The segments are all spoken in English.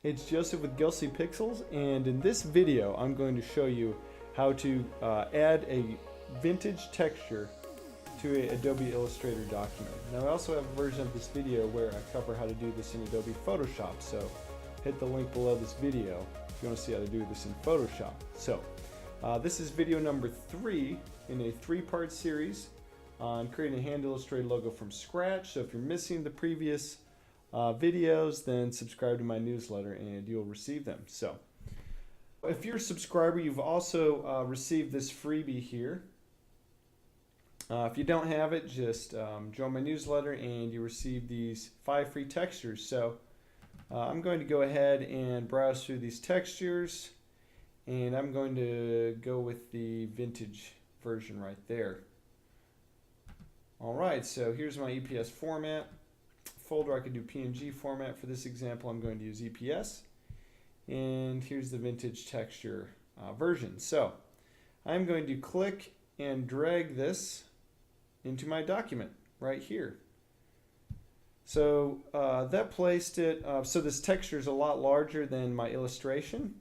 It's Joseph with Ghostly Pixels, and in this video I'm going to show you how to add a vintage texture to an Adobe Illustrator document. Now I also have a version of this video where I cover how to do this in Adobe Photoshop, so hit the link below this video if you want to see how to do this in Photoshop. So this is video number 3 in a 3-part series on creating a hand-illustrated logo from scratch. So if you're missing the previous videos, then subscribe to my newsletter and you'll receive them. So if you're a subscriber, you've also received this freebie here. If you don't have it, just join my newsletter and you receive these 5 free textures. So I'm going to go ahead and browse through these textures, and I'm going to go with the vintage version right there. Alright, so here's my EPS format folder. I could do PNG format. For this example, I'm going to use EPS. And here's the vintage texture version. So I'm going to click and drag this into my document right here. So that placed it, so this texture is a lot larger than my illustration.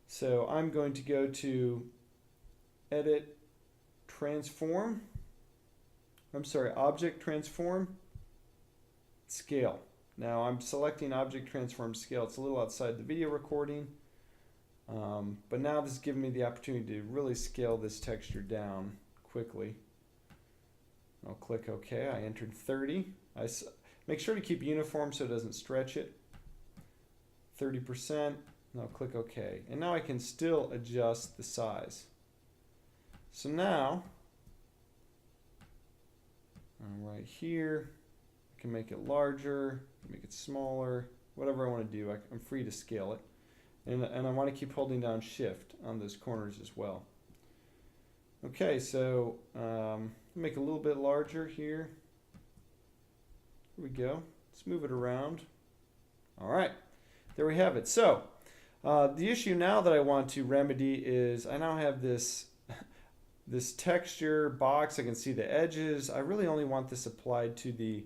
So I'm going to go to Edit, Transform, Object Transform, Scale. Now I'm selecting Object Transform Scale. It's a little outside the video recording, but now this is giving me the opportunity to really scale this texture down quickly. I'll click OK. I entered 30. Make sure to keep uniform so it doesn't stretch it. 30%. And I'll click OK. And now I can still adjust the size. So now, right here, I can make it larger, make it smaller, whatever I want to do. I'm free to scale it. And I want to keep holding down Shift on those corners as well. Okay, so make it a little bit larger here. Here we go. Let's move it around. All right, there we have it. So the issue now that I want to remedy is I now have this texture box. I can see the edges. I really only want this applied to the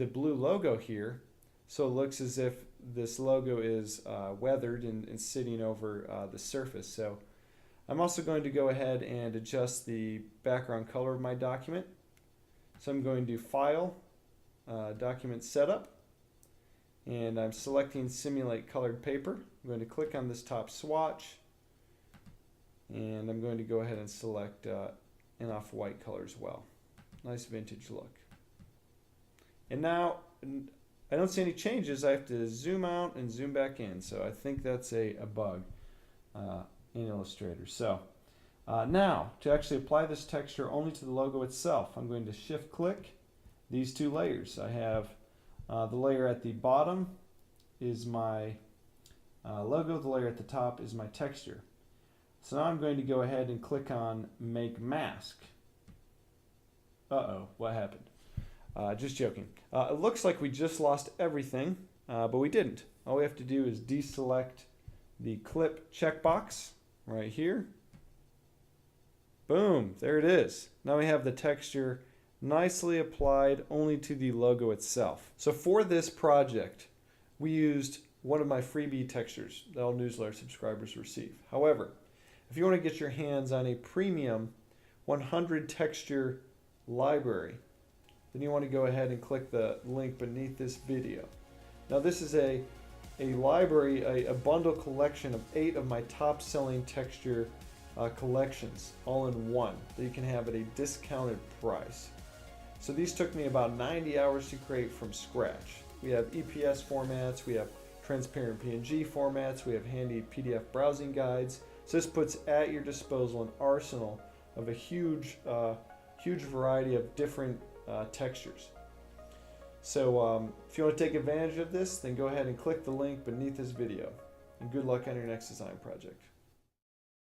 blue logo here, so it looks as if this logo is weathered and sitting over the surface. So I'm also going to go ahead and adjust the background color of my document. So I'm going to File, Document Setup, and I'm selecting Simulate Colored Paper. I'm going to click on this top swatch, and I'm going to go ahead and select an off-white color as well. Nice vintage look. And now I don't see any changes. I have to zoom out and zoom back in, so I think that's a bug in Illustrator. So now to actually apply this texture only to the logo itself, I'm going to shift click these 2 layers. I have the layer at the bottom is my logo, the layer at the top is my texture. So now I'm going to go ahead and click on Make Mask. Uh-oh, what happened? Just joking. It looks like we just lost everything, but we didn't. All we have to do is deselect the clip checkbox right here. Boom, there it is. Now we have the texture nicely applied only to the logo itself. So for this project, we used one of my freebie textures that all newsletter subscribers receive. However, if you want to get your hands on a premium 100 texture library, then you want to go ahead and click the link beneath this video. Now this is a library, a bundle collection of 8 of my top selling texture collections all in one that you can have at a discounted price. So these took me about 90 hours to create from scratch. We have EPS formats, we have transparent PNG formats, we have handy PDF browsing guides. So this puts at your disposal an arsenal of a huge variety of different textures. So if you want to take advantage of this, then go ahead and click the link beneath this video. And good luck on your next design project.